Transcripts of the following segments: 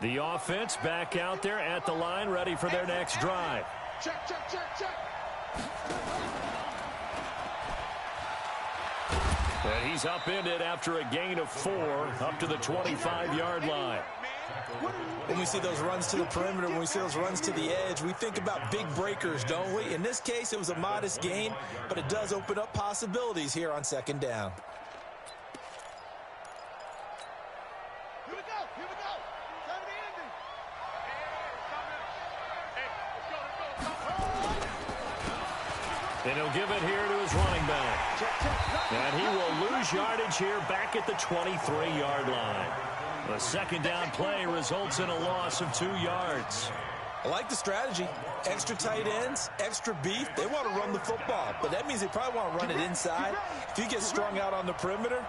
The offense back out there at the line, ready for their next drive. Check, check, check, check. And he's upended after a gain of 4 up to the 25-yard line. When we see those runs to the perimeter, when we see those runs to the edge, we think about big breakers, don't we? In this case, it was a modest gain, but it does open up possibilities here on second down. Here we go, here we go. Time to end it. And he'll give it here to his running back. And he will lose yardage here back at the 23-yard line. The second down play results in a loss of 2 yards. I like the strategy. Extra tight ends, extra beef. They want to run the football, but that means they probably want to run it inside. If you get strung out on the perimeter,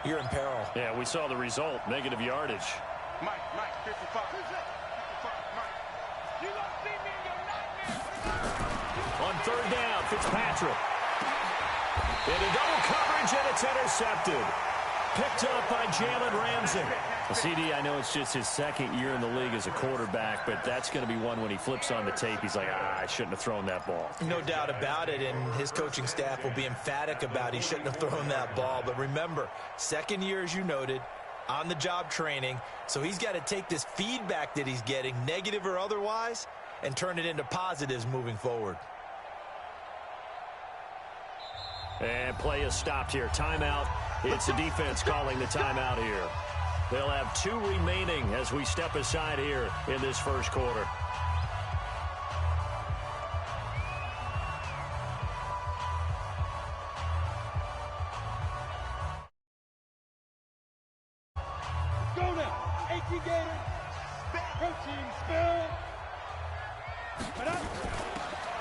you're in peril. Yeah, we saw the result, negative yardage. Mike, 55. Mike. You don't see me in your nightmare. On third down, Fitzpatrick. Into double coverage, and it's intercepted. Picked up by Jalen Ramsey. CD, I know it's just his second year in the league as a quarterback, but that's going to be one when he flips on the tape. He's like, I shouldn't have thrown that ball. No doubt about it, and his coaching staff will be emphatic about he shouldn't have thrown that ball. But remember, second year, as you noted, on-the-job training, so he's got to take this feedback that he's getting, negative or otherwise, and turn it into positives moving forward. And play is stopped here. Timeout. It's the defense calling the timeout here. They'll have 2 remaining as we step aside here in this first quarter. Go now. alligator. Protein spill.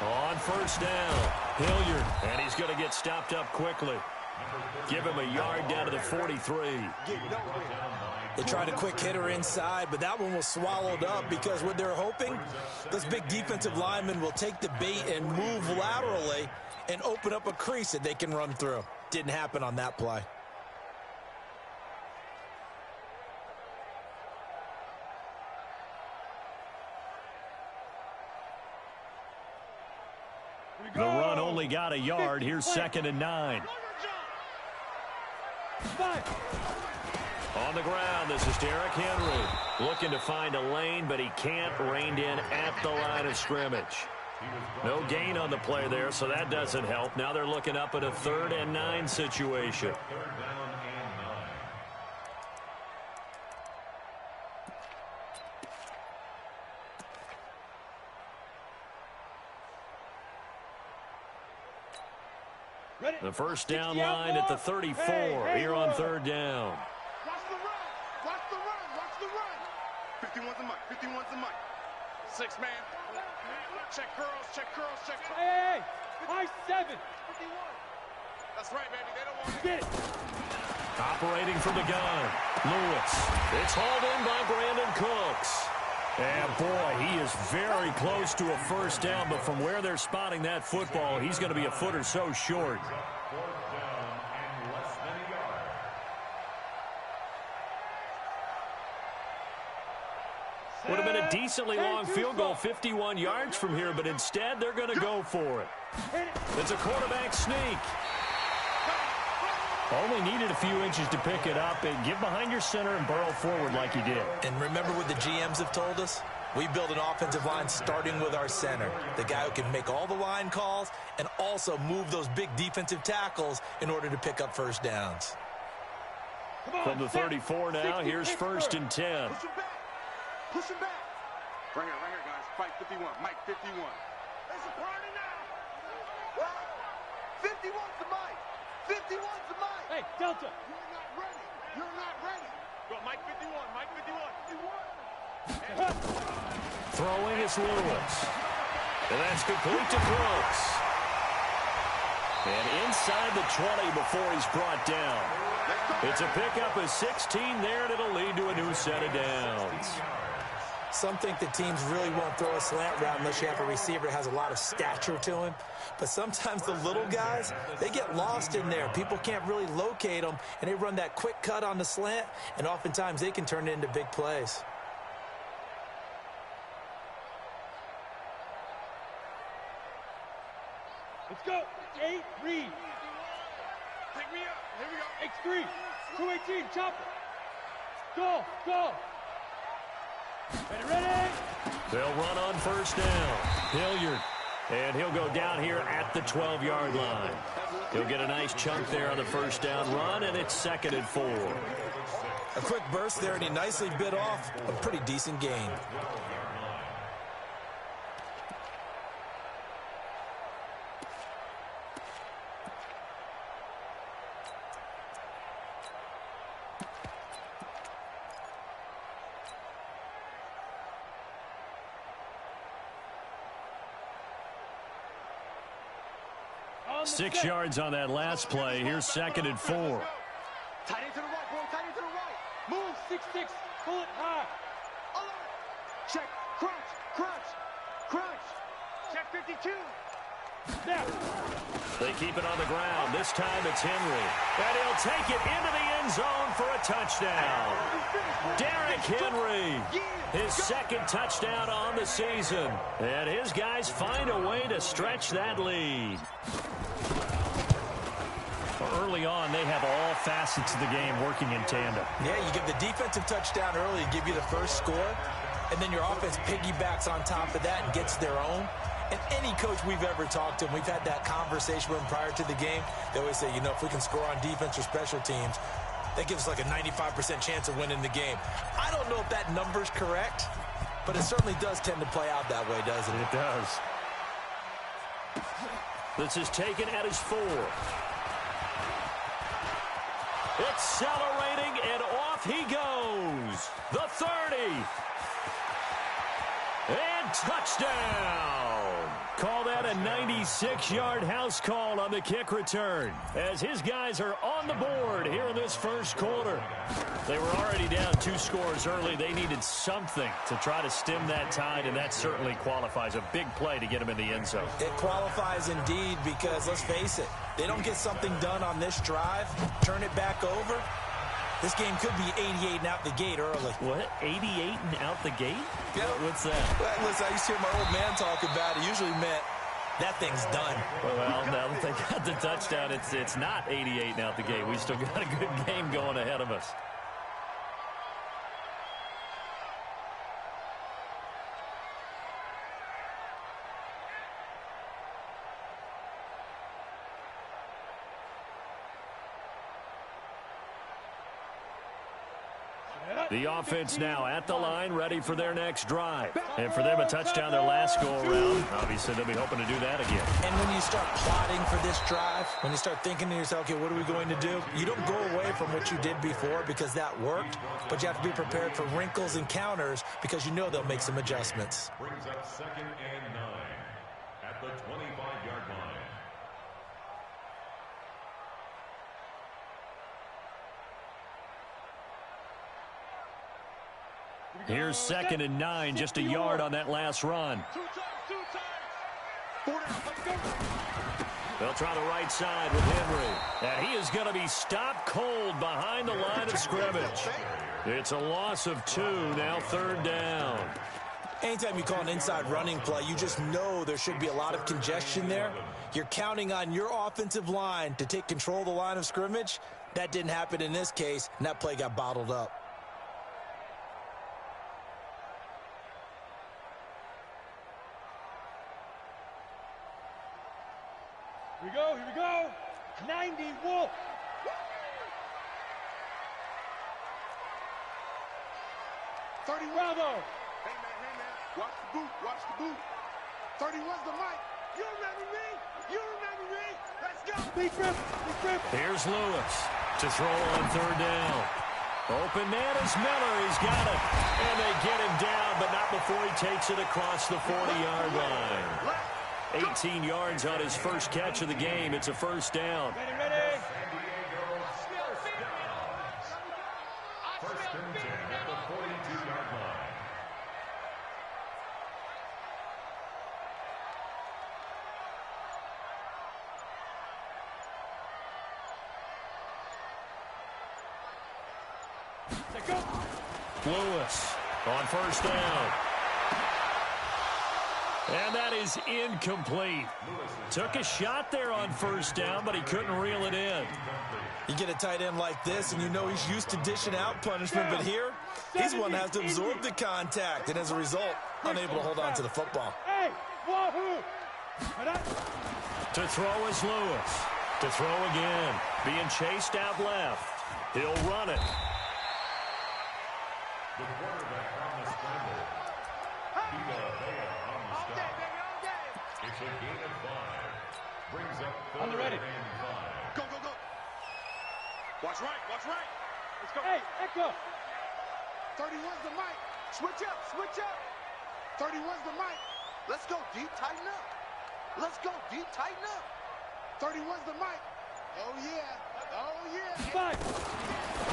On first down, Hilliard, and he's going to get stopped up quickly. Give him a yard down to the 43. They tried a quick hitter inside, but that one was swallowed up because what they're hoping, those big defensive linemen will take the bait and move laterally and open up a crease that they can run through. Didn't happen on that play. The run only got a yard. Here's 2nd and 9. On the ground, this is Derrick Henry. Looking to find a lane, but he can't. Reined in at the line of scrimmage. No gain on the play there, so that doesn't help. Now they're looking up at a 3rd and 9 situation. The first down line at the 34 here on 3rd down. Watch the run. Watch the run. Watch the run. 51's a Mike. 51's a Mike. 6 man. Check curls. Check curls. Check curls. Hey. High 7. 51. That's right, baby. They don't want to get it. Operating from the gun. Lewis. It's hauled in by Brandon Cooks. And, boy, he is very close to a first down, but from where they're spotting that football, he's going to be a foot or so short. Would have been a decently long field goal, 51 yards from here, but instead they're going to go for it. It's a quarterback sneak. Only needed a few inches to pick it up and get behind your center and burrow forward like he did. And remember what the GMs have told us? We build an offensive line starting with our center, the guy who can make all the line calls and also move those big defensive tackles in order to pick up first downs. From the 34 now, here's 1st and 10. Push him back. Push him back. Right here, guys. Fight 51. Mike 51. There's a party now. What? 51's the Mike. 51's the Mike. Hey, Delta. You're not ready. You're not ready. Go, Mike 51. Mike 51. 51. Throwing is Lewis. And that's complete to Brooks. And inside the 20 before he's brought down. It's a pickup of 16 there, and it'll lead to a new set of downs. Some think that teams really won't throw a slant route unless you have a receiver that has a lot of stature to him. But sometimes the little guys, they get lost in there. People can't really locate them, and they run that quick cut on the slant, and oftentimes they can turn it into big plays. go. 8, read. Pick me up. Here we go. X3. 218, chop it. Go, go. Ready. They'll run on first down. Hilliard. And he'll go down here at the 12-yard line. He'll get a nice chunk there on the first down run, and it's 2nd and 4. A quick burst there, and he nicely bit off a pretty decent gain. Six yards on that last play. Here's 2nd and 4. Tight end to the right, boy. Tight end to the right. Move. 6-6. Pull it high. Alert. Check. Crunch. Crunch. Crunch. Check 52. Snap. They keep it on the ground. This time it's Henry. And he'll take it into the end zone for a touchdown. Derrick Henry. His 2nd touchdown on the season. And his guys find a way to stretch that lead. Early on, they have all facets of the game working in tandem. Yeah, you give the defensive touchdown early and give you the first score, and then your offense piggybacks on top of that and gets their own. And any coach we've ever talked to, and we've had that conversation with them prior to the game, they always say, you know, if we can score on defense or special teams, that gives us like a 95% chance of winning the game. I don't know if that number's correct, but it certainly does tend to play out that way, doesn't it? It does. This is taken at his 4. Accelerating, and off he goes. The 30. And touchdown. Call that a 96-yard house call on the kick return, as his guys are on the board here in this first quarter. They were already down 2 scores early. They needed something to try to stem that tide, and that certainly qualifies. A big play to get them in the end zone. It qualifies indeed, because let's face it, they don't get something done on this drive, turn it back over, this game could be 88 and out the gate early. What? 88 and out the gate? Yeah. What's that? Well, listen, I used to hear my old man talk about it. Usually meant that thing's done. Well, now that they got the touchdown, it's not 88 and out the gate. We still got a good game going ahead of us. The offense now at the line, ready for their next drive. And for them, a touchdown their last go-around. Obviously, they'll be hoping to do that again. And when you start plotting for this drive, when you start thinking to yourself, okay, what are we going to do? You don't go away from what you did before because that worked, but you have to be prepared for wrinkles and counters because you know they'll make some adjustments. Brings up 2nd and 9 at the 25-yard line. Here's 2nd and 9, just a yard on that last run. They'll try the right side with Henry. And he is going to be stopped cold behind the line of scrimmage. It's a loss of 2, now 3rd down. Anytime you call an inside running play, you just know there should be a lot of congestion there. You're counting on your offensive line to take control of the line of scrimmage. That didn't happen in this case, and that play got bottled up. Here we go. 90 Wolf. 30 Bravo. Hey, man. Watch the boot. 31's the mic. You remember me? Let's go. Big grip. Here's Lewis to throw on 3rd down. Open man is Miller. He's got it. And they get him down, but not before he takes it across the 40-yard line. 18 yards on his first catch of the game. It's a 1st down. Ready. 1st and 10 at the 42-yard line. Lewis on 1st down. And that is incomplete. Took a shot there on first down, but he couldn't reel it in. You get a tight end like this, and you know he's used to dishing out punishment, but here, he's the one that has to absorb the contact, and as a result, unable to hold on to the football. To throw is Lewis. To throw again. Being chased out left. He'll run it. The quarterback on the scramble. It's a gain of 5. Brings up on the ready. 5. Go, go, go. Watch right, watch right. Let's go. Hey, Echo. 31's the mic. Switch up, switch up. 31's the mic. Let's go deep, tighten up. Let's go deep, tighten up. 31's the mic. Oh, yeah. Oh, yeah. Five.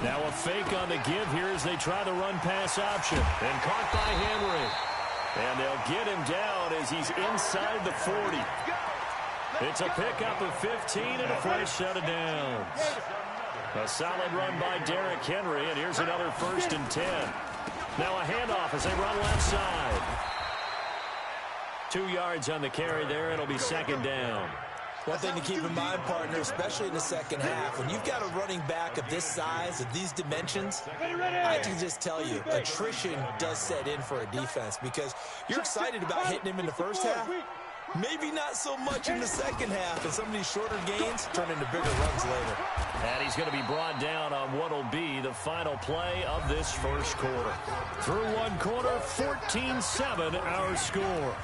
Now a fake on the give here as they try the run-pass option. And caught by Henry. And they'll get him down as he's inside the 40. It's a pickup of 15 and a fresh set of downs. A solid run by Derrick Henry, and here's another 1st and 10. Now a handoff as they run left side. 2 yards on the carry there. It'll be 2nd down. One thing to keep in mind, partner, especially in the second half, when you've got a running back of this size, of these dimensions, I can just tell you, attrition does set in for a defense because you're excited about hitting him in the first half, maybe not so much in the second half, and some of these shorter gains turn into bigger runs later. And he's going to be brought down on what will be the final play of this first quarter. Through one quarter, 14-7 our score.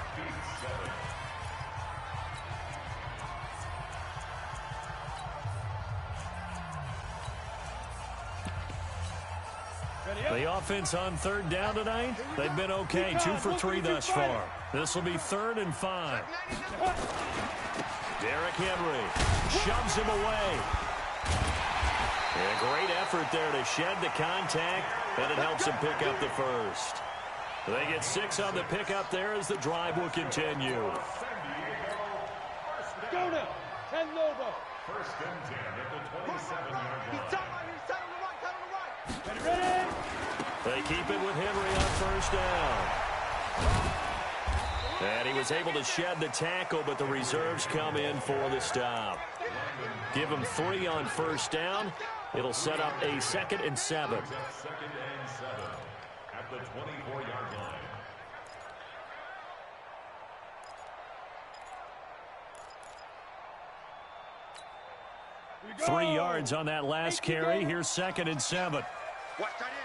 The offense on 3rd down tonight, they've been okay, 2 for 3 thus far. This will be 3rd and 5. Derrick Henry shoves him away. And a great effort there to shed the contact, and it helps him pick up the first. They get 6 on the pickup there as the drive will continue. Go now, 10 Lobo. 1st and 10 at the 27-yard line. He's tight on the right, tight on the right. Ready? They keep it with Henry on 1st down. And he was able to shed the tackle, but the reserves come in for the stop. Give him 3 on 1st down. It'll set up a 2nd and 7. 2nd and 7 at the 24-yard line. Three yards on that last carry. Here's 2nd and 7. Watch tight end.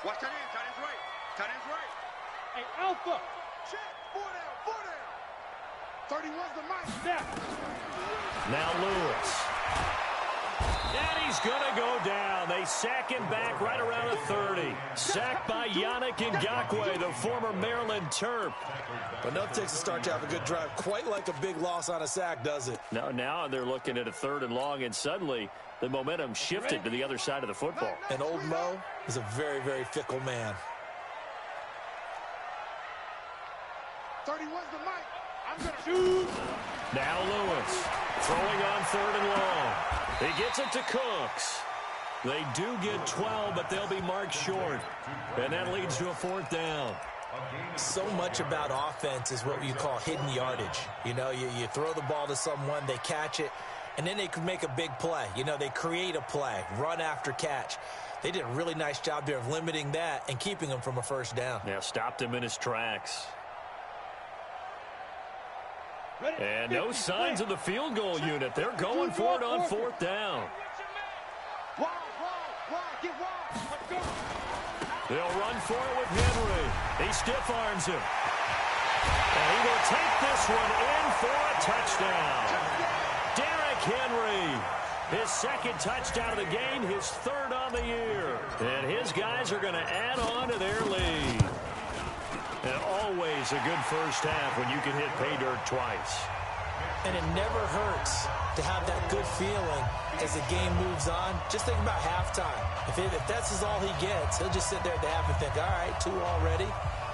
Watch tight end. Tight end's right. Tight end's right. Hey, Alpha. Check. 4 down. 4 down. 31's the mic. Now Lewis. And he's going to go down. They sack him back right around the 30. Sacked by Yannick Ngakoue, the former Maryland Terp. But enough takes a start to have a good drive. Quite like a big loss on a sack, does it? Now they're looking at a 3rd and long, and suddenly the momentum shifted to the other side of the football. And old Mo is a very, very fickle man. 31's the mic. I'm going to shoot. Now Lewis throwing on 3rd and long. He gets it to Cooks. They do get 12, but they'll be marked short. And that leads to a 4th down. So much about offense is what you call hidden yardage. You know, you throw the ball to someone, they catch it, and then they can make a big play. You know, they create a play, run after catch. They did a really nice job there of limiting that and keeping him from a 1st down. Yeah, stopped him in his tracks. And no signs of the field goal unit. They're going for it on 4th down. They'll run for it with Henry. He stiff arms him. And he will take this one in for a touchdown. Derrick Henry, his 2nd touchdown of the game, his 3rd on the year. And his guys are going to add on to their lead. And always a good first half when you can hit pay dirt twice. And it never hurts to have that good feeling as the game moves on. Just think about halftime. If that's all he gets, he'll just sit there at the half and think, all right, 2 already.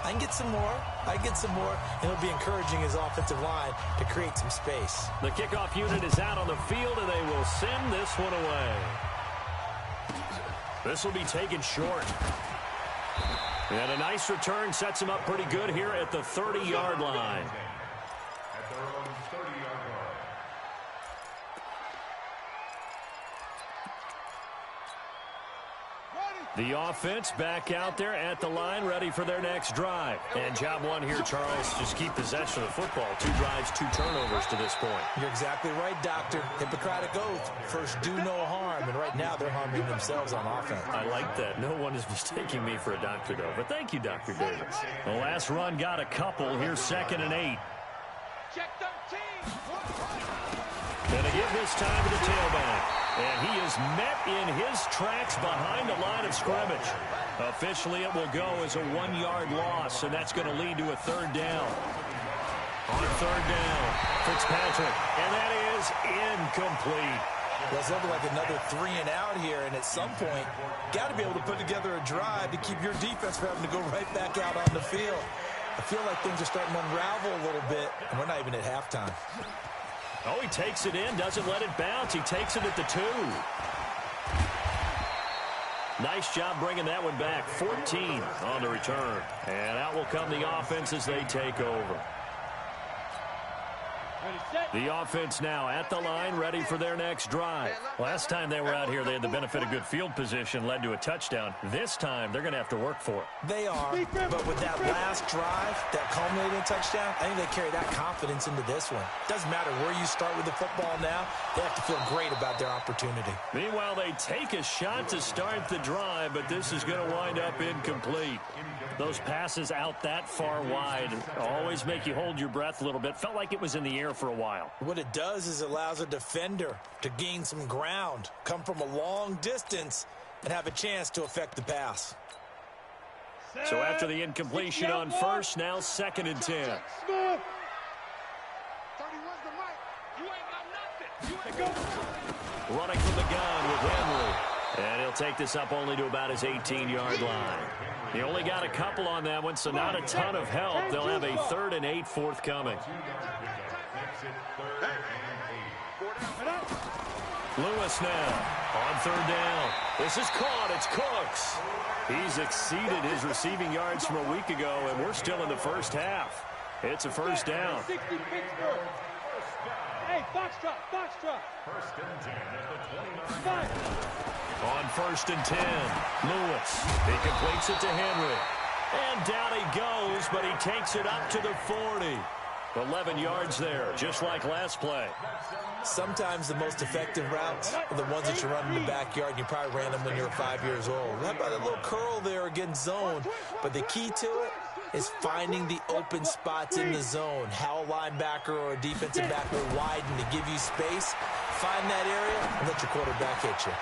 I can get some more. I can get some more. And he'll be encouraging his offensive line to create some space. The kickoff unit is out on the field, and they will send this one away. This will be taken short. And a nice return sets him up pretty good here at the 30-yard line. The offense back out there at the line, ready for their next drive. And job one here, Charles, just keep possession of the football. 2 drives, 2 turnovers to this point. You're exactly right, Doctor. Hippocratic oath. First, do no harm. And right now, they're harming themselves on offense. I like that. No one is mistaking me for a doctor, though. But thank you, Dr. Davis. The last run got a couple. Here's 2nd and 8. Check 13. Gonna give this time to the tailback. And he is met in his tracks behind the line of scrimmage. Officially, it will go as a 1-yard loss, and that's going to lead to a 3rd down. On 3rd down, Fitzpatrick, and that is incomplete. Well, it's looking like another 3 and out here, and at some point, got to be able to put together a drive to keep your defense from having to go right back out on the field. I feel like things are starting to unravel a little bit, and we're not even at halftime. Oh, he takes it in, doesn't let it bounce. He takes it at the 2. Nice job bringing that one back. 14 on the return. And out will come the offense as they take over. The offense now at the line, ready for their next drive. Last time they were out here, they had the benefit of good field position, led to a touchdown. This time, they're going to have to work for it. They are, but with that last drive, that culminating touchdown, I think they carry that confidence into this one. Doesn't matter where you start with the football now, they have to feel great about their opportunity. Meanwhile, they take a shot to start the drive, but this is going to wind up incomplete. Those passes out that far wide always make you hold your breath a little bit. Felt like it was in the air for a while. What it does is allows a defender to gain some ground, come from a long distance, and have a chance to affect the pass. So after the incompletion on first, now 2nd and 10. Running from the gun with Henry. And he'll take this up only to about his 18-yard line. He only got a couple on that one, so not a ton of help. They'll have a 3rd and 8 forthcoming. Lewis now on 3rd down. This is caught. It's Cooks. He's exceeded his receiving yards from a week ago, and we're still in the first half. It's a 1st down. Hey, box drop. 1st and 10 at the 29. On 1st and 10, Lewis. He completes it to Henry. And down he goes, but he takes it up to the 40. 11 yards there, just like last play. Sometimes the most effective routes are the ones that you run in the backyard. You probably ran them when you were 5 years old. How about a little curl there against zone? But the key to it is finding the open spots in the zone. How a linebacker or a defensive back will widen to give you space. Find that area and let your quarterback hit you.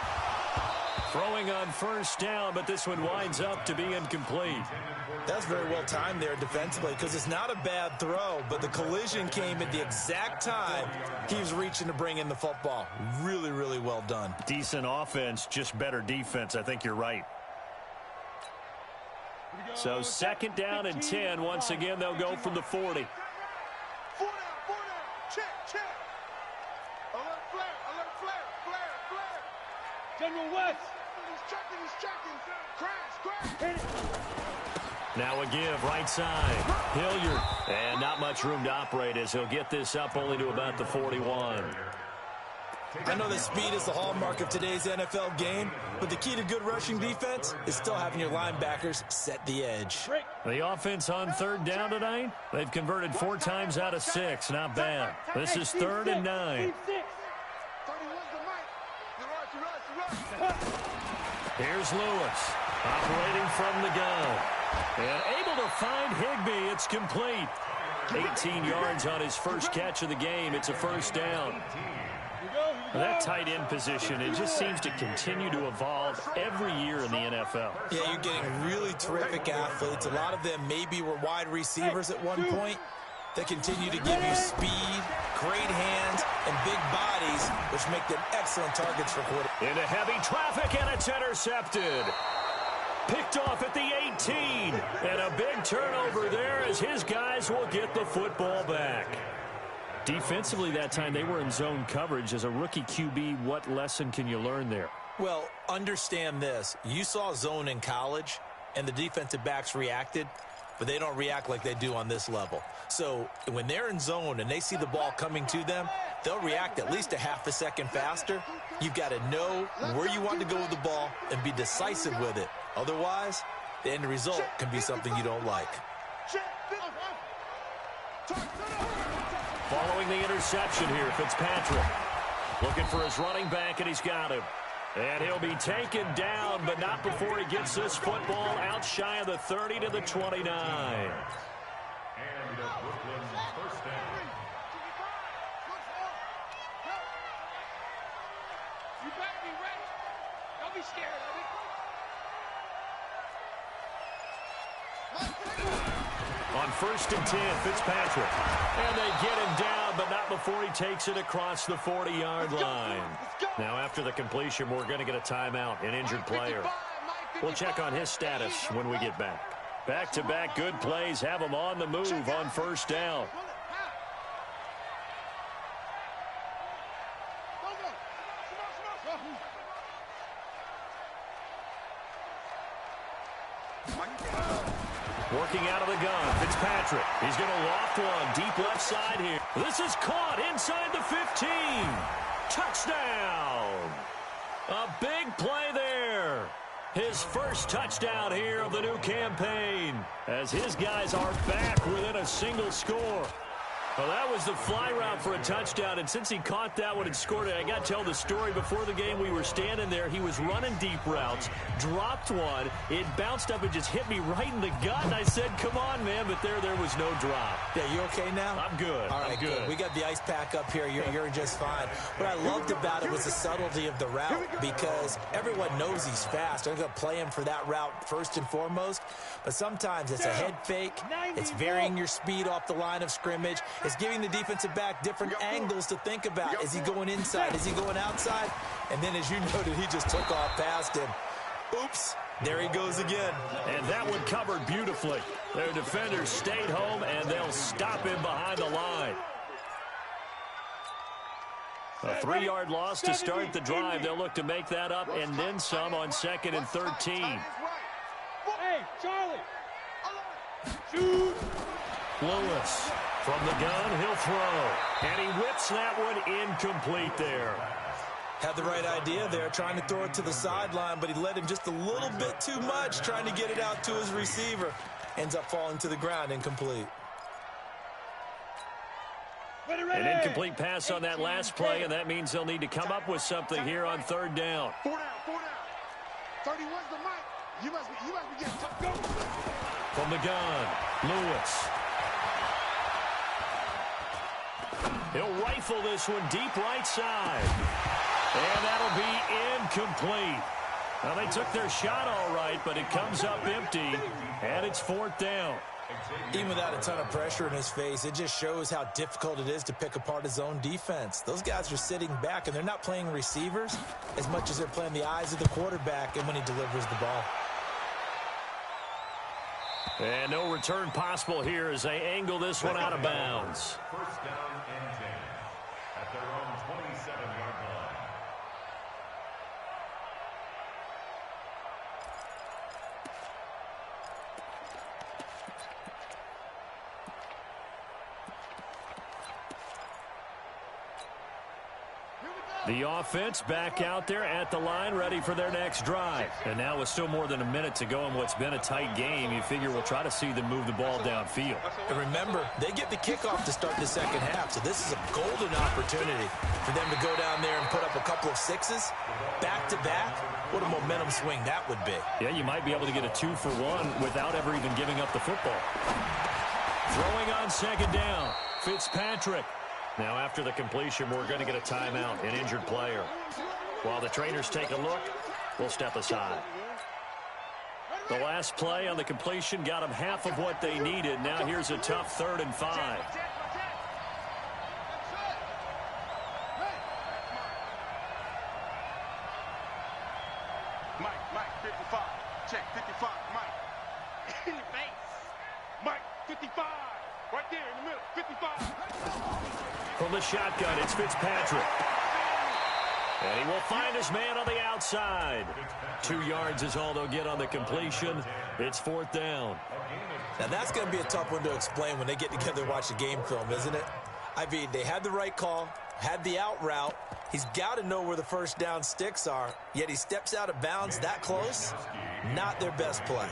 Throwing on 1st down, but this one winds up to be incomplete. That's very well timed there defensively because it's not a bad throw, but the collision came at the exact time he was reaching to bring in the football. Really, really well done. Decent offense, just better defense. I think you're right. So 2nd down and 10. Once again, they'll go from the 40. 4 down. Check. Alert flare. General West. He's checking. Crash. Hit it. Now a give, right side. Hilliard. And not much room to operate as he'll get this up only to about the 41. I know that speed is the hallmark of today's NFL game, but the key to good rushing defense is still having your linebackers set the edge. The offense on 3rd down tonight, they've converted 4 times out of 6. Not bad. This is 3rd and 9. Here's Lewis, operating from the gun. And able to find Higbee. It's complete. 18 yards on his first catch of the game. It's a 1st down. That tight end position, it just seems to continue to evolve every year in the NFL. Yeah, you're getting really terrific athletes. A lot of them maybe were wide receivers at one point. They continue to give you speed, great hands, and big bodies, which make them excellent targets for quarterbacks. Into heavy traffic, and it's intercepted. Picked off at the 18. And a big turnover there as his guys will get the football back. Defensively that time, they were in zone coverage. As a rookie QB, what lesson can you learn there? Well, understand this. You saw zone in college, and the defensive backs reacted, but they don't react like they do on this level. So when they're in zone and they see the ball coming to them, they'll react at least a half a second faster. You've got to know where you want to go with the ball and be decisive with it. Otherwise, the end result can be something you don't like. Following the interception here, Fitzpatrick. Looking for his running back, and he's got him. And he'll be taken down, but not before he gets this football out shy of the 30 to the 29. And Brooklyn first down. You better be ready. Don't be scared of it. On 1st and 10, Fitzpatrick. And they get him down, but not before he takes it across the 40-yard line. Now, after the completion, we're going to get a timeout, an injured player. We'll check on his status when we get back. Back-to-back good plays have him on the move on 1st down. Working out of the gun, Fitzpatrick. He's going to loft one deep left side here. This is caught inside the 15. Touchdown. A big play there. His first touchdown here of the new campaign as his guys are back within a single score. Well, that was the fly route for a touchdown, and since he caught that one and scored it, I got to tell the story. Before the game, we were standing there. He was running deep routes, dropped one. It bounced up and just hit me right in the gut, and I said, come on, man, but there was no drop. Yeah, you okay now? I'm good. All right, I'm good. We got the ice pack up here. You're just fine. What I loved about it was the subtlety of the route because everyone knows he's fast. They're going to play him for that route first and foremost, but sometimes it's a head fake. It's varying your speed off the line of scrimmage. It's giving the defensive back different angles to think about. Is he going inside? Is he going outside? And then, as you noted, he just took off past him. Oops, there he goes again. And that one covered beautifully. Their defenders stayed home, and they'll stop him behind the line. A 3-yard loss to start the drive. They'll look to make that up and then some on 2nd and 13. Hey, Charlie. Shoot. Lewis from the gun, he'll throw. And he whips that one incomplete there. Had the right idea there, trying to throw it to the sideline, but he led him just a little bit too much, trying to get it out to his receiver. Ends up falling to the ground, incomplete. An incomplete pass on that last play, and that means they'll need to come up with something here on 3rd down. 4 down. 31's the mic. You must be getting tough. Go. From the gun, Lewis. He'll rifle this one deep right side. And that'll be incomplete. Now, they took their shot all right, but it comes up empty, and it's 4th down. Even without a ton of pressure in his face, it just shows how difficult it is to pick apart his own defense. Those guys are sitting back, and they're not playing receivers as much as they're playing the eyes of the quarterback and when he delivers the ball. And no return possible here as they angle this one out of bounds. 1st down and 10 at their own 27-yard line. The offense back out there at the line, ready for their next drive. And now with still more than a minute to go in what's been a tight game, you figure we'll try to see them move the ball downfield. And remember, they get the kickoff to start the second half, so this is a golden opportunity for them to go down there and put up a couple of sixes back-to-back. What a momentum swing that would be. Yeah, you might be able to get a 2-for-1 without ever even giving up the football. Throwing on 2nd down, Fitzpatrick. Now, after the completion, we're going to get a timeout, an injured player. While the trainers take a look, we'll step aside. The last play on the completion got them half of what they needed. Now here's a tough 3rd and 5. Mike, 55. Check, 55, Mike. In your face. Mike, 55. Right there in the middle, 55. From the shotgun, it's Fitzpatrick. And he will find his man on the outside. 2 yards is all they'll get on the completion. It's 4th down. Now, that's going to be a tough one to explain when they get together and watch the game film, isn't it? I mean, they had the right call. Had the out route. He's got to know where the first down sticks are, yet he steps out of bounds that close. Not their best play.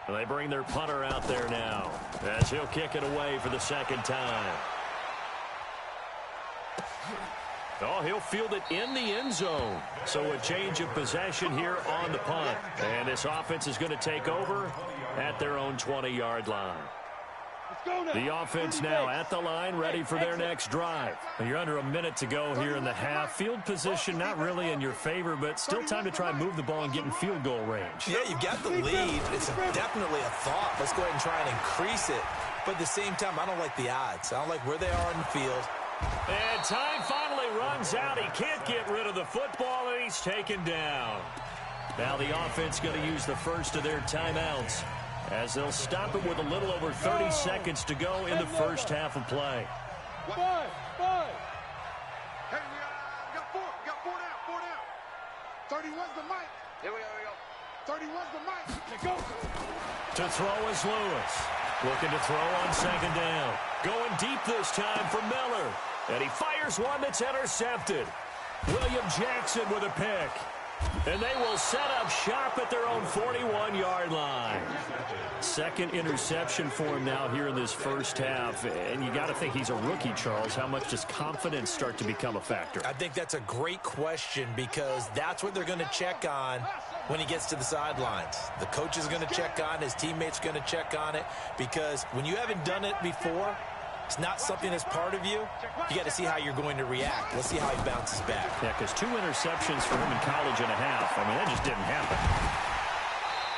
Well, they bring their punter out there now as he'll kick it away for the second time. Oh, he'll field it in the end zone. So a change of possession here on the punt. And this offense is going to take over at their own 20-yard line. The offense now at the line, ready for their next drive. You're under a minute to go here in the half. Field position not really in your favor, but still time to try and move the ball and get in field goal range. Yeah, you've got the lead. It's definitely a thought. Let's go ahead and try and increase it. But at the same time, I don't like the odds. I don't like where they are in the field. And time finally runs out. He can't get rid of the football, and he's taken down. Now the offense going to use the first of their timeouts, as they'll stop it with a little over 30 seconds to go in the first half of play. Five. Hey, we got four. We got four down. 31's the mic. Here we go. 31's the mic. Let's go. To throw is Lewis. Looking to throw on second down. Going deep this time for Miller. And he fires one that's intercepted. William Jackson with a pick. And they will set up shop at their own 41-yard line. Second interception for him now here in this first half. And you got to think he's a rookie, Charles. How much does confidence start to become a factor? I think that's a great question, because that's what they're going to check on when he gets to the sidelines. The coach is going to check on, his teammates are going to check on it, because when you haven't done it before, it's not something that's part of you. You got to see how you're going to react. Let's see how he bounces back. Yeah, because 2 interceptions for him in college and a half. I mean, that just didn't happen.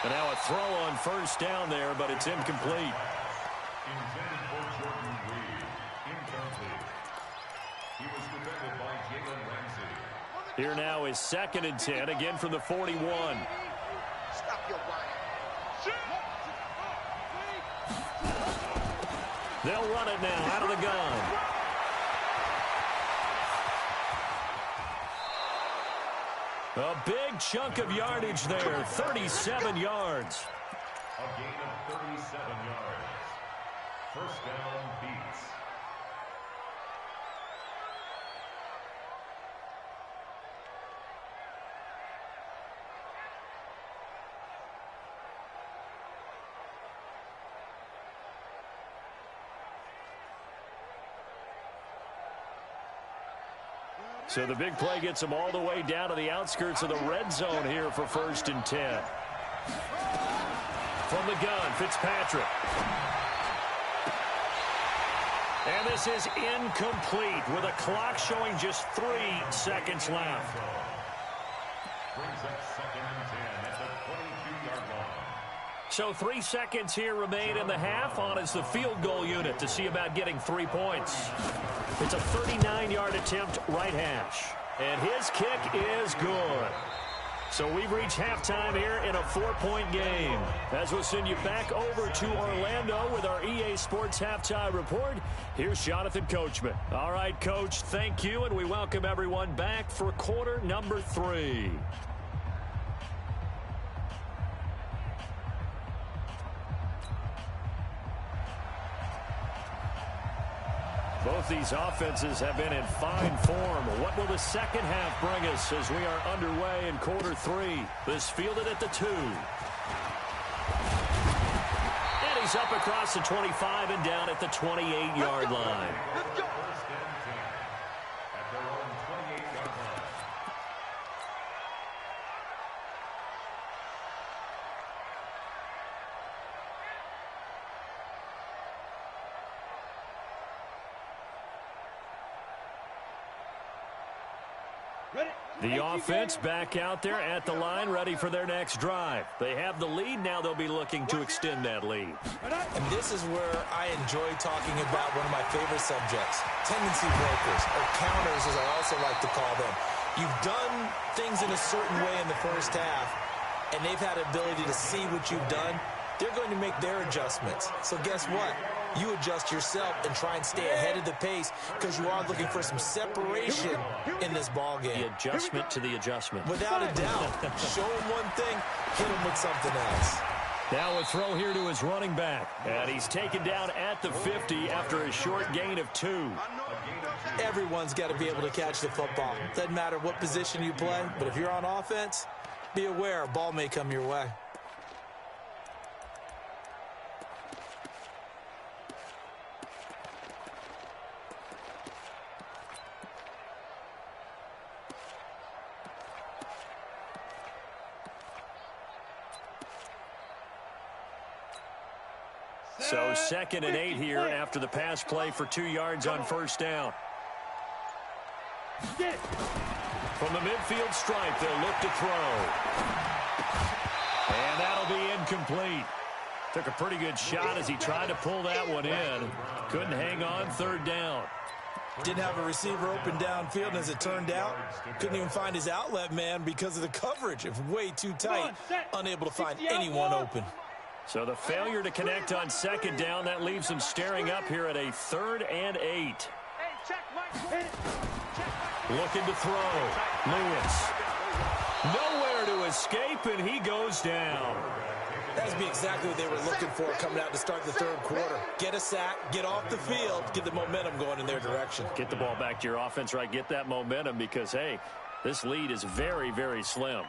And now a throw on first down there, but it's incomplete. Intended for Jordan Reed. Incomplete. He was defended by Jalen Ramsey. Here now is 2nd and 10, again from the 41. Stop your body. They'll run it now out of the gun. A big chunk of yardage there, 37 yards. A gain of 37 yards. First down beats. So the big play gets them all the way down to the outskirts of the red zone here for 1st and 10. From the gun, Fitzpatrick. And this is incomplete with a clock showing just 3 seconds left. Brings up 2nd and 10 at the 22-yard line. So 3 seconds here remain in the half. On is the field goal unit to see about getting 3 points. It's a 39-yard attempt, right hash. And his kick is good. So we've reached halftime here in a 4-point game. As we'll send you back over to Orlando with our EA Sports Halftime Report, here's Jonathan Coachman. All right, Coach, thank you, and we welcome everyone back for quarter number 3. Both these offenses have been in fine form. What will the second half bring us as we are underway in quarter 3? This fielded at the 2. And he's up across the 25 and down at the 28-yard line. Let's go. First and 10 at their own 28-yard line. The offense back out there at the line, ready for their next drive. They have the lead. Now they'll be looking to extend that lead. And this is where I enjoy talking about one of my favorite subjects, tendency breakers, or counters as I also like to call them. You've done things in a certain way in the first half, and they've had the ability to see what you've done. They're going to make their adjustments. So guess what? You adjust yourself and try and stay ahead of the pace, because you are looking for some separation in this ball game. The adjustment to the adjustment. Without a doubt. Show him one thing, hit him with something else. Now a throw here to his running back. And he's taken down at the 50 after a short gain of 2. A gain of 2 Everyone's got to be able to catch the football. Doesn't matter what position you play, but if you're on offense, be aware a ball may come your way. So 2nd and 8 here after the pass play for 2 yards on first down. From the midfield stripe, they'll look to throw. And that'll be incomplete. Took a pretty good shot as he tried to pull that one in. Couldn't hang on 3rd down. Didn't have a receiver open downfield, and as it turned out, couldn't even find his outlet man because of the coverage. It was way too tight, unable to find anyone open. So the failure to connect on 2nd down, that leaves him staring up here at a 3rd and 8. Looking to throw. Lewis. Nowhere to escape, and he goes down. That would be exactly what they were looking for coming out to start the 3rd quarter. Get a sack, get off the field, get the momentum going in their direction. Get the ball back to your offense, right? Get that momentum because, hey, this lead is very, very slim.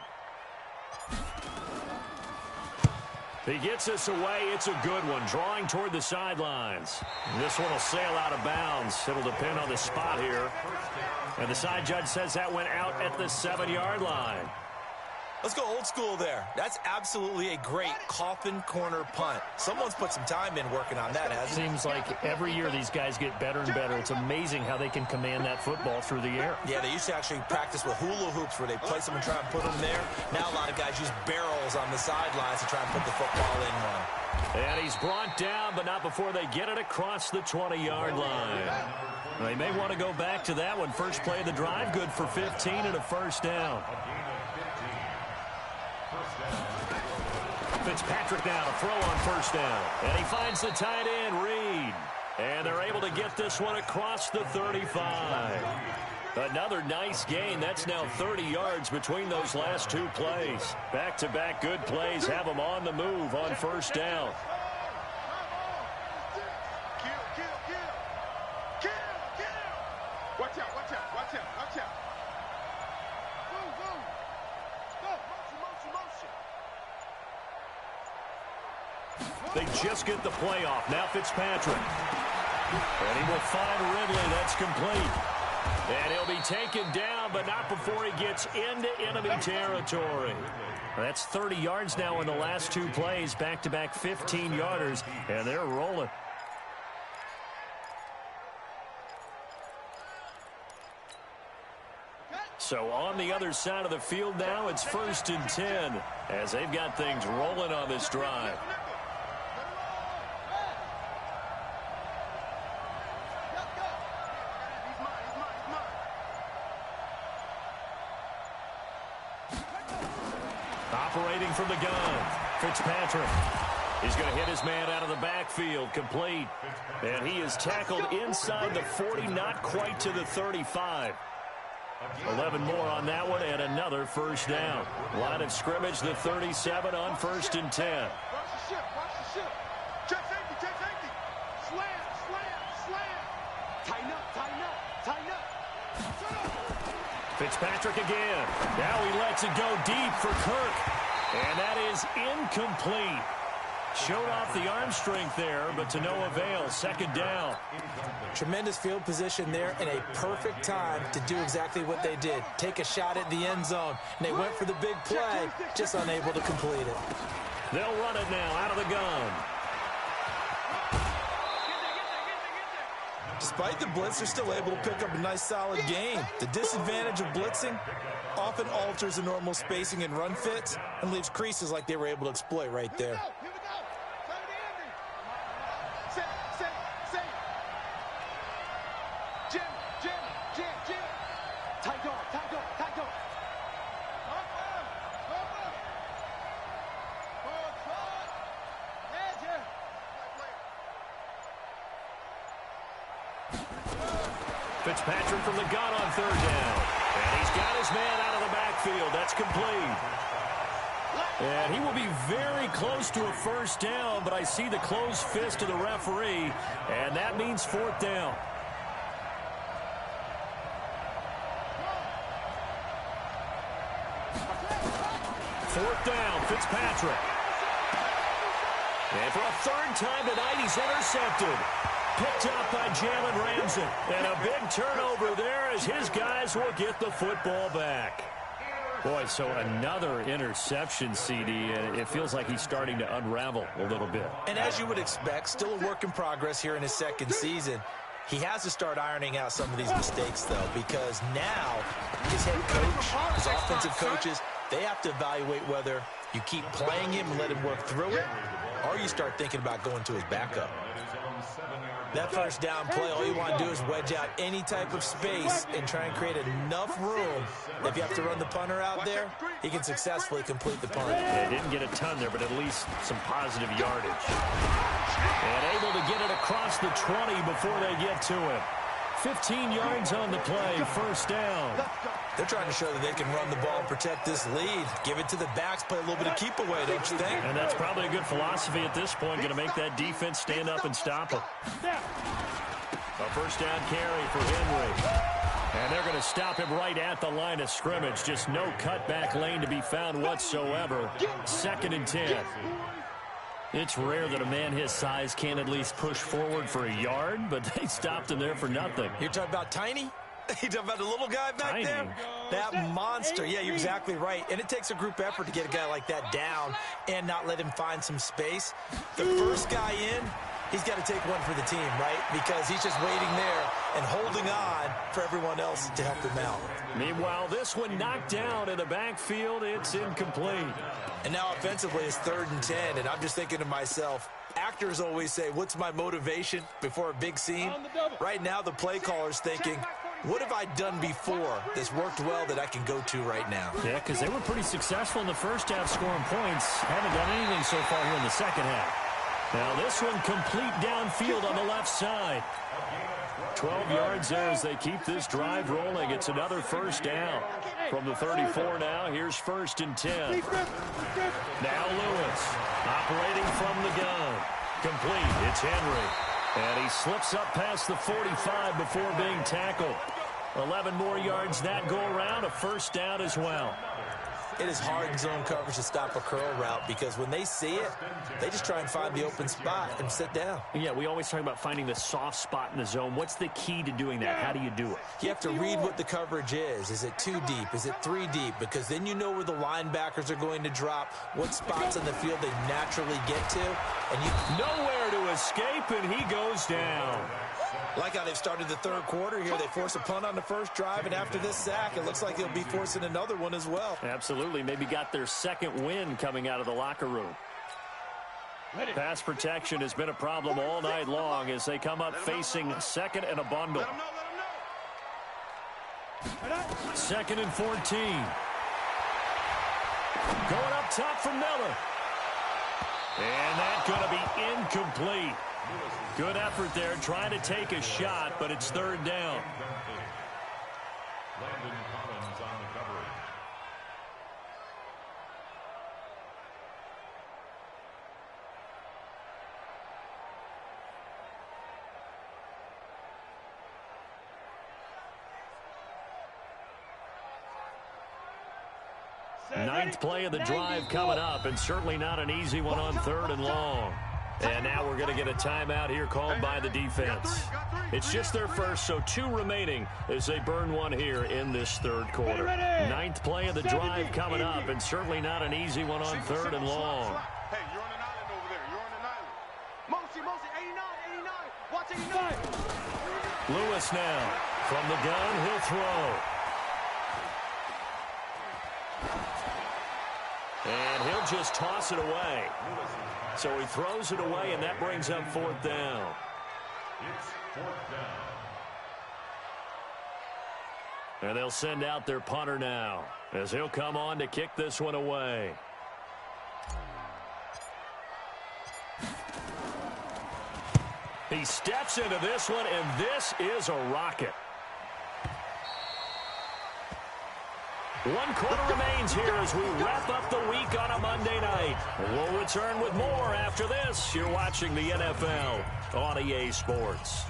He gets us away. It's a good one. Drawing toward the sidelines. This one will sail out of bounds. It'll depend on the spot here. And the side judge says that went out at the 7-yard line. Let's go old school there. That's absolutely a great coffin corner punt. Someone's put some time in working on that, hasn't it? Seems like every year these guys get better and better. It's amazing how they can command that football through the air. Yeah, they used to actually practice with hula hoops where they place them and try and put them there. Now a lot of guys use barrels on the sidelines to try and put the football in one. And he's brought down, but not before they get it across the 20-yard line. They may want to go back to that one. First play of the drive, good for 15 and a first down. Fitzpatrick now to throw on first down. And he finds the tight end, Reed. And they're able to get this one across the 35. Another nice gain. That's now 30 yards between those last 2 plays. Back-to-back good plays have them on the move on first down. Watch out, watch out, watch out, watch out. They just get the play off. Now Fitzpatrick. And he will find Ridley. That's complete. And he'll be taken down, but not before he gets into enemy territory. That's 30 yards now in the last 2 plays. Back-to-back 15-yarders, and they're rolling. So on the other side of the field now, it's 1st and 10 as they've got things rolling on this drive. Operating from the gun, Fitzpatrick. He's going to hit his man out of the backfield, complete. And he is tackled inside the 40, not quite to the 35. 11 more on that one, and another first down. Line of scrimmage, the 37 on 1st and 10. Watch the ship, watch the ship. Check safety, check safety. Slam, slam, slam. Tighten up, tighten up, tighten up. Fitzpatrick again. Now he lets it go deep for Kirk. And that is incomplete. Showed off the arm strength there, but to no avail. 2nd down. Tremendous field position there and a perfect time to do exactly what they did. Take a shot at the end zone. And they went for the big play, just unable to complete it. They'll run it now out of the gun. Despite the blitz, they're still able to pick up a nice solid gain. The disadvantage of blitzing often alters the normal spacing and run fits and leaves creases like they were able to exploit right there. Fitzpatrick from the gun on 3rd down. And he's got his man out of the backfield. That's complete. And he will be very close to a first down, but I see the closed fist of the referee, and that means 4th down. 4th down, Fitzpatrick. And for a 3rd time tonight, he's intercepted. Picked up by Jalen Ramsey. And a big turnover there as his guys will get the football back. Boy, so another interception, CD, and it feels like he's starting to unravel a little bit. And as you would expect, still a work in progress here in his 2nd season. He has to start ironing out some of these mistakes, though, because now his head coach, his offensive coaches, they have to evaluate whether you keep playing him and let him work through it, or you start thinking about going to his backup. That 1st down play, all you want to do is wedge out any type of space and try and create enough room. If you have to run the punter out there, he can successfully complete the punt. They didn't get a ton there, but at least some positive yardage. And able to get it across the 20 before they get to it. 15 yards on the play, 1st down. They're trying to show that they can run the ball and protect this lead. Give it to the backs, play a little bit of keep away, don't you think? And that's probably a good philosophy at this point, going to make that defense stand up and stop them. A 1st down carry for Henry. And they're going to stop him right at the line of scrimmage. Just no cutback lane to be found whatsoever. 2nd and 10. It's rare that a man his size can at least push forward for a yard, but they stopped him there for nothing. You're talking about Tiny? You're talking about the little guy back there? That monster. Yeah, you're exactly right. And it takes a group effort to get a guy like that down and not let him find some space. The first guy in, he's got to take one for the team, right? Because he's just waiting there and holding on for everyone else to help him out. Meanwhile, this one knocked down in the backfield. It's incomplete. And now offensively it's 3rd and 10, and I'm just thinking to myself, actors always say, what's my motivation before a big scene? Right now the play caller's thinking, what have I done before that's worked well that I can go to right now? Yeah, because they were pretty successful in the 1st half scoring points. Haven't done anything so far here in the 2nd half. Now this one complete downfield on the left side. 12 yards there as they keep this drive rolling. It's another 1st down. From the 34 now, here's 1st and 10. Now Lewis, operating from the gun. Complete, it's Henry. And he slips up past the 45 before being tackled. 11 more yards that go around, a 1st down as well. It is hard in zone coverage to stop a curl route because when they see it, they just try and find the open spot and sit down. Yeah, we always talk about finding the soft spot in the zone. What's the key to doing that? How do you do it? You have to read what the coverage is. Is it 2 deep? Is it 3 deep? Because then you know where the linebackers are going to drop, what spots on the field they naturally get to. And you nowhere to escape, and he goes down. Like how they've started the 3rd quarter here. They force a punt on the 1st drive, and after this sack, it looks like they'll be forcing another one as well. Absolutely. Maybe got their 2nd win coming out of the locker room. Pass protection has been a problem all night long as they come up facing 2nd and a bundle. 2nd and 14. Going up top for Miller. And that's going to be incomplete. Good effort there, trying to take a shot, but it's 3rd down. Landon Collins on the coverage. Ninth play of the drive coming up, and certainly not an easy one on 3rd and long. And now we're going to get a timeout here called by the defense. It's just their 1st, so 2 remaining as they burn one here in this 3rd quarter. Ninth play of the drive coming up, and certainly not an easy one on 3rd and long. Hey, you're on an island over there. You're on an island. Mosi, 89. Watch 89. Lewis now from the gun, he'll throw. And he'll just toss it away. So he throws it away, and that brings up 4th down. It's 4th down. And they'll send out their punter now as he'll come on to kick this one away. He steps into this one, and this is a rocket. 1 quarter remains here as we wrap up the week on a Monday night. We'll return with more after this. You're watching the NFL on EA Sports.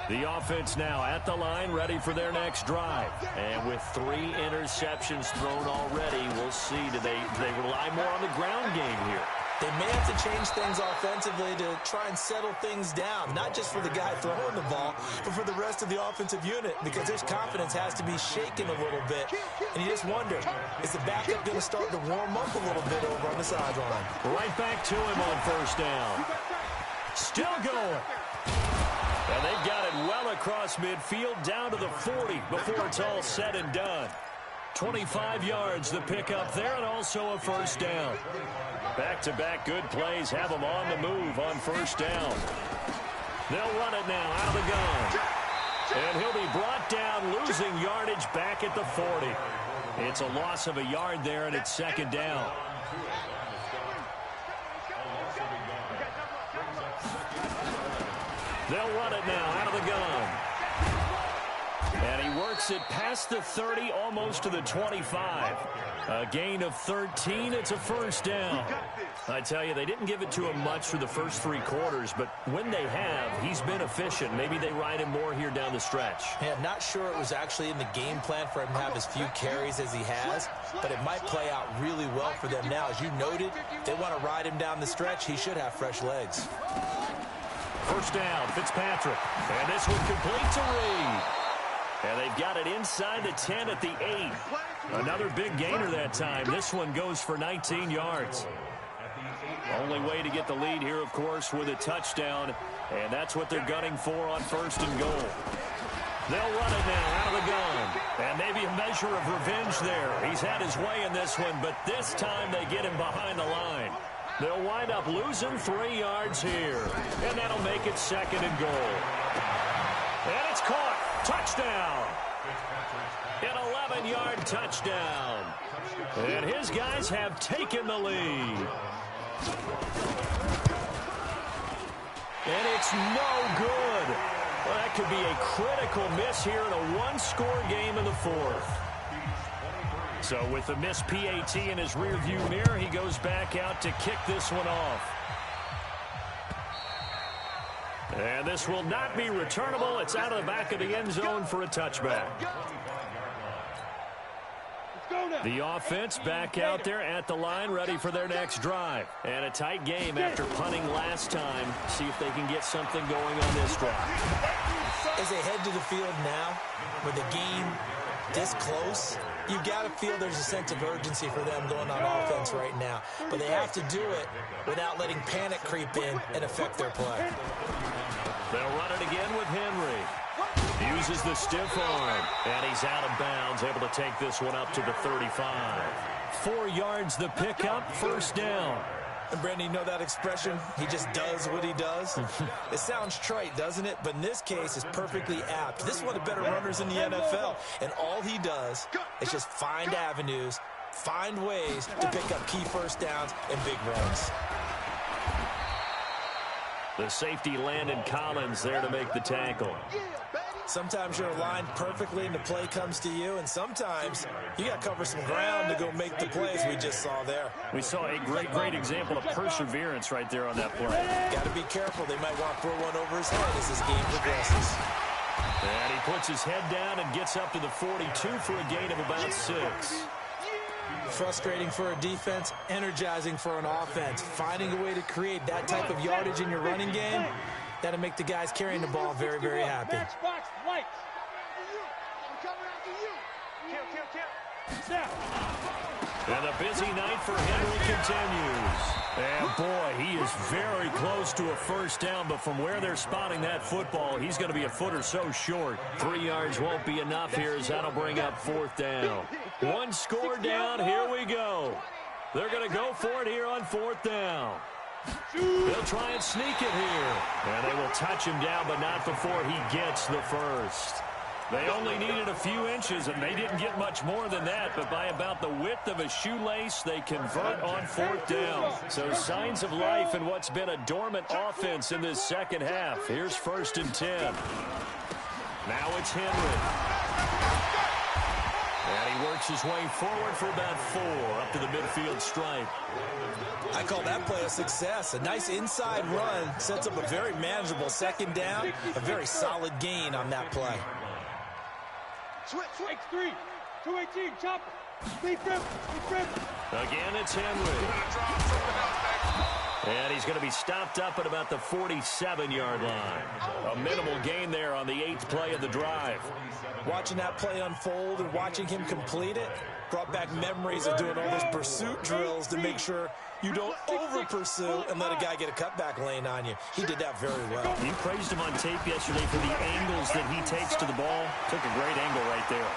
The offense now at the line, ready for their next drive. And with 3 interceptions thrown already, we'll see. Do they rely more on the ground game here? They may have to change things offensively to try and settle things down, not just for the guy throwing the ball, but for the rest of the offensive unit, because his confidence has to be shaken a little bit. And you just wonder, is the backup going to start to warm up a little bit over on the sideline? Right back to him on first down. Still going. And they've got it well across midfield down to the 40 before it's all said and done. 25 yards the pickup there, and also a first down. Back-to-back good plays have them on the move on first down. They'll run it now out of the gun. And he'll be brought down, losing yardage back at the 40. It's a loss of a yard there, and it's second down. They'll run it now out of the gun. And he works it past the 30, almost to the 25. A gain of 13. It's a first down. I tell you, they didn't give it to him much for the first 3 quarters, but when they have, he's been efficient. Maybe they ride him more here down the stretch. Yeah, not sure it was actually in the game plan for him to have as few carries as he has, but it might play out really well for them now. As you noted, they want to ride him down the stretch. He should have fresh legs. First down, Fitzpatrick. And this one complete to Reed. And they've got it inside the 10 at the 8. Another big gainer that time. This one goes for 19 yards. Only way to get the lead here, of course, with a touchdown. And that's what they're gunning for on first and goal. They'll run it now out of the gun. And maybe a measure of revenge there. He's had his way in this one, but this time they get him behind the line. They'll wind up losing 3 yards here. And that'll make it second and goal. And it's caught. Touchdown. An 11-yard touchdown. And his guys have taken the lead. And it's no good. Well, that could be a critical miss here in a one-score game in the 4th. So with the missed PAT in his rearview mirror, he goes back out to kick this one off. And this will not be returnable. It's out of the back of the end zone for a touchback. The offense back out there at the line, ready for their next drive. And a tight game after punting last time. See if they can get something going on this drive. As they head to the field now, with the game this close, you've got to feel there's a sense of urgency for them going on offense right now. But they have to do it without letting panic creep in and affect their play. They'll run it again with Henry. Uses the stiff arm, and he's out of bounds, able to take this one up to the 35. 4 yards the pickup, first down. And Brandon, you know that expression? He just does what he does. It sounds trite, doesn't it? But in this case, it's perfectly apt. This is one of the better runners in the NFL, and all he does is just find avenues, find ways to pick up key first downs and big runs. The safety Landon Collins there to make the tackle. Sometimes you're aligned perfectly and the play comes to you, and sometimes you got to cover some ground to go make the plays we just saw there. We saw a great example of perseverance right there on that play. Got to be careful. They might want to throw one over his head as this game progresses. And he puts his head down and gets up to the 42 for a gain of about 6. Frustrating for a defense, energizing for an offense. Finding a way to create that type of yardage in your running game, that'll make the guys carrying the ball very, very happy. And a busy night for Henry continues. And boy, he is very close to a first down, but from where they're spotting that football, he's going to be a foot or so short. 3 yards won't be enough here as that'll bring up fourth down. One score down, here we go. They're going to go for it here on fourth down. They'll try and sneak it here. And they will touch him down, but not before he gets the first. They only needed a few inches, and they didn't get much more than that, but by about the width of a shoelace, they convert on fourth down. So signs of life in what's been a dormant offense in this second half. Here's 1st and 10. Now it's Henry. And he works his way forward for about 4 up to the midfield stripe. I call that play a success. A nice inside run sets up a very manageable second down, a very solid gain on that play. Switch, X3, 218, chopper. Again, it's Henry. And he's going to be stopped up at about the 47-yard line. A minimal gain there on the 8th play of the drive. Watching that play unfold and watching him complete it brought back memories of doing all those pursuit drills to make sure you don't over-pursue and let a guy get a cutback lane on you. He did that very well. You praised him on tape yesterday for the angles that he takes to the ball. Took a great angle right there.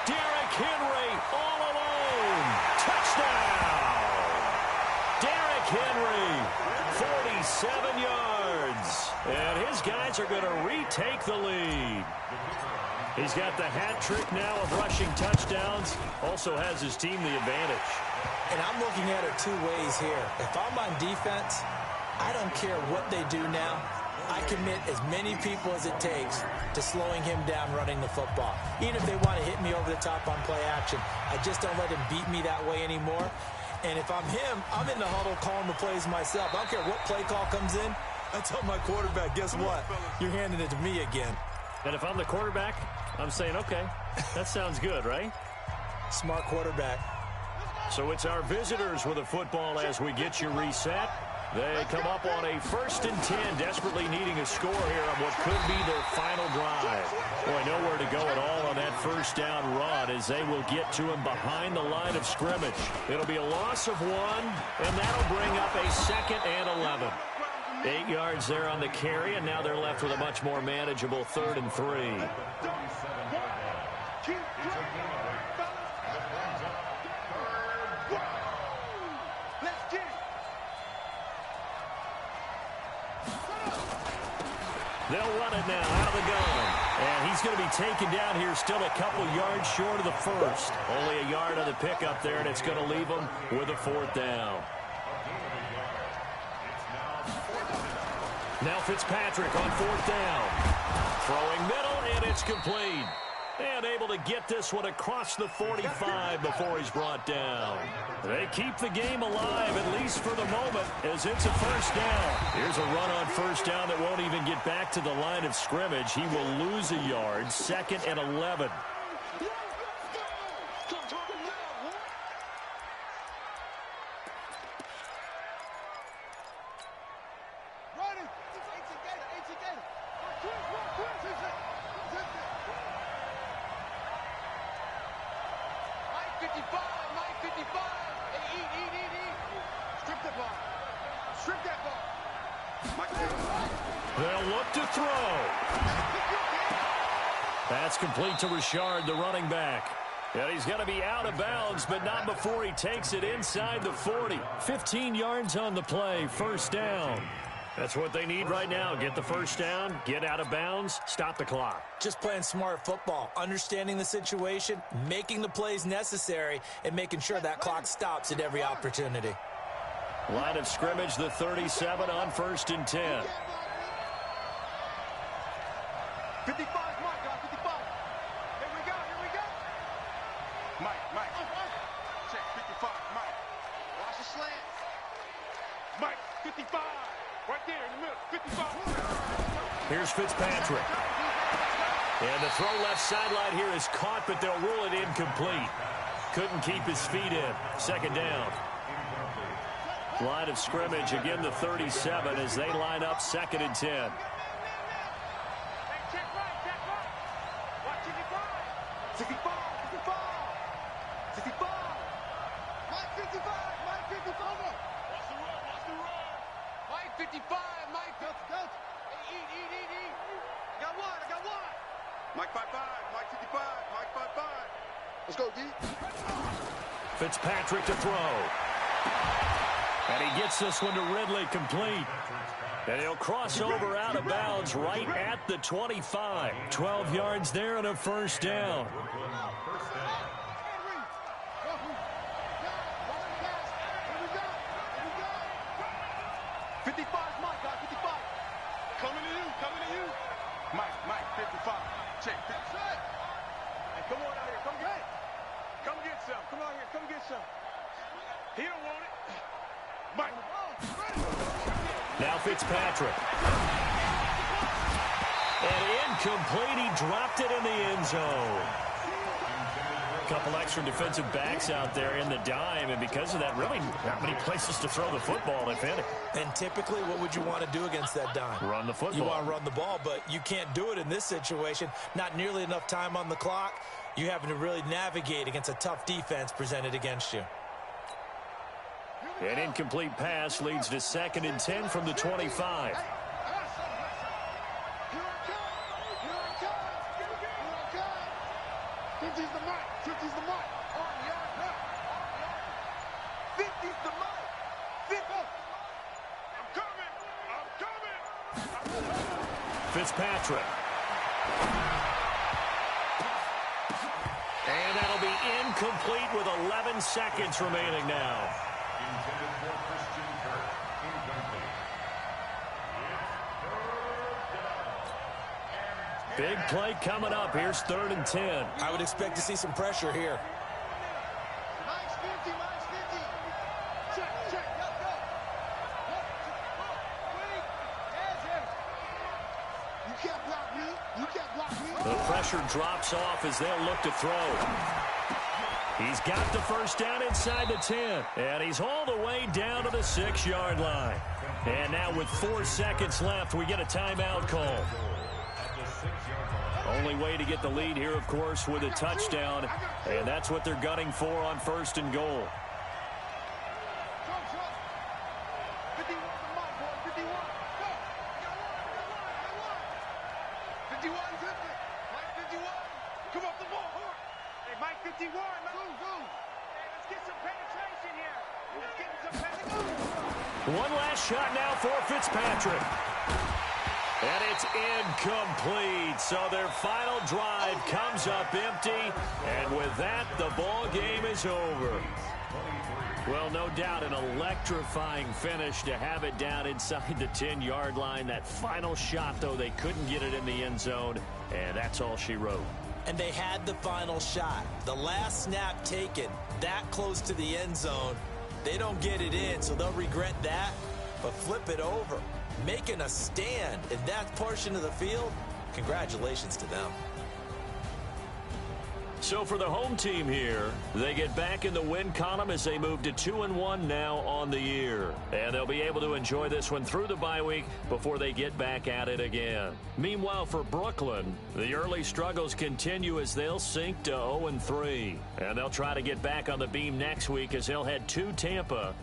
Derrick Henry all alone. Touchdown. Derrick Henry, 47 yards. And his guys are going to retake the lead. He's got the hat trick now of rushing touchdowns. Also has his team the advantage. And I'm looking at it two ways here. If I'm on defense, I don't care what they do now. I commit as many people as it takes to slowing him down running the football. Even if they want to hit me over the top on play action, I just don't let him beat me that way anymore. And if I'm him, I'm in the huddle calling the plays myself. I don't care what play call comes in. I tell my quarterback, guess what? You're handing it to me again. And if I'm the quarterback, I'm saying, okay, that sounds good, right? Smart quarterback. So it's our visitors with a football as we get you reset. They come up on a 1st and 10, desperately needing a score here on what could be their final drive. Boy, nowhere to go at all on that first down run as they will get to him behind the line of scrimmage. It'll be a loss of 1, and that'll bring up a 2nd and 11. 8 yards there on the carry, and now they're left with a much more manageable 3rd and 3. They'll run it now out of the gun. And he's going to be taken down here still a couple yards short of the first. Only a yard on the pickup there, and it's going to leave him with a 4th down. Now Fitzpatrick on 4th down. Throwing middle, and it's complete. And able to get this one across the 45 before he's brought down. They keep the game alive, at least for the moment, as it's a 1st down. Here's a run on 1st down that won't even get back to the line of scrimmage. He will lose a yard, 2nd and 11. They'll look to throw. That's complete to Richard, the running back. And he's going to be out of bounds, but not before he takes it inside the 40. 15 yards on the play, 1st down. That's what they need right now. Get the 1st down, get out of bounds, stop the clock. Just playing smart football, understanding the situation, making the plays necessary, and making sure that clock stops at every opportunity. Line of scrimmage, the 37 on 1st and 10. 55, Mike, 55. Here we go. Mike. Check, 55, Mike. Watch the slant. Mike, 55. Right there in the middle, 55. Here's Fitzpatrick. And the throw left sideline here is caught, but they'll rule it incomplete. Couldn't keep his feet in. 2nd down. Line of scrimmage, again the 37 as they line up 2nd and 10. Fitzpatrick to throw. And he gets this one to Ridley complete. And he'll cross over out of bounds right at the 25. 12 yards there and a 1st down. Mike, 55. Check, 55. Hey, come on out here. Come get some. Come on here. Come get some. He don't want it. Mike. Now Fitzpatrick. And incomplete. He dropped it in the end zone. couple extra defensive backs out there in the dime, and because of that, really not many places to throw the football, if any. And typically, what would you want to do against that dime? Run the football. You want to run the ball, but you can't do it in this situation. Not nearly enough time on the clock. You having to really navigate against a tough defense presented against you. An incomplete pass leads to 2nd and 10 from the 25. Fitzpatrick. And that'll be incomplete with 11 seconds remaining now. Big play coming up. Here's 3rd and 10. I would expect to see some pressure here. The pressure drops off as they'll look to throw. He's got the first down inside the 10. And he's all the way down to the 6-yard line. And now with 4 seconds left, we get a timeout call. Only way to get the lead here, of course, with a touchdown. And that's what they're gunning for on 1st and goal. One last shot now for Fitzpatrick. And it's incomplete. So their final drive comes up empty. And with that, the ball game is over. Well, no doubt an electrifying finish to have it down inside the 10-yard line. That final shot, though, they couldn't get it in the end zone. And that's all she wrote. And they had the final shot. The last snap taken that close to the end zone. They don't get it in, so they'll regret that. But flip it over. Making a stand in that portion of the field, congratulations to them. So for the home team here, they get back in the win column as they move to 2-1 now on the year. And they'll be able to enjoy this one through the bye week before they get back at it again. Meanwhile, for Brooklyn, the early struggles continue as they'll sink to 0-3. And they'll try to get back on the beam next week as they'll head to Tampa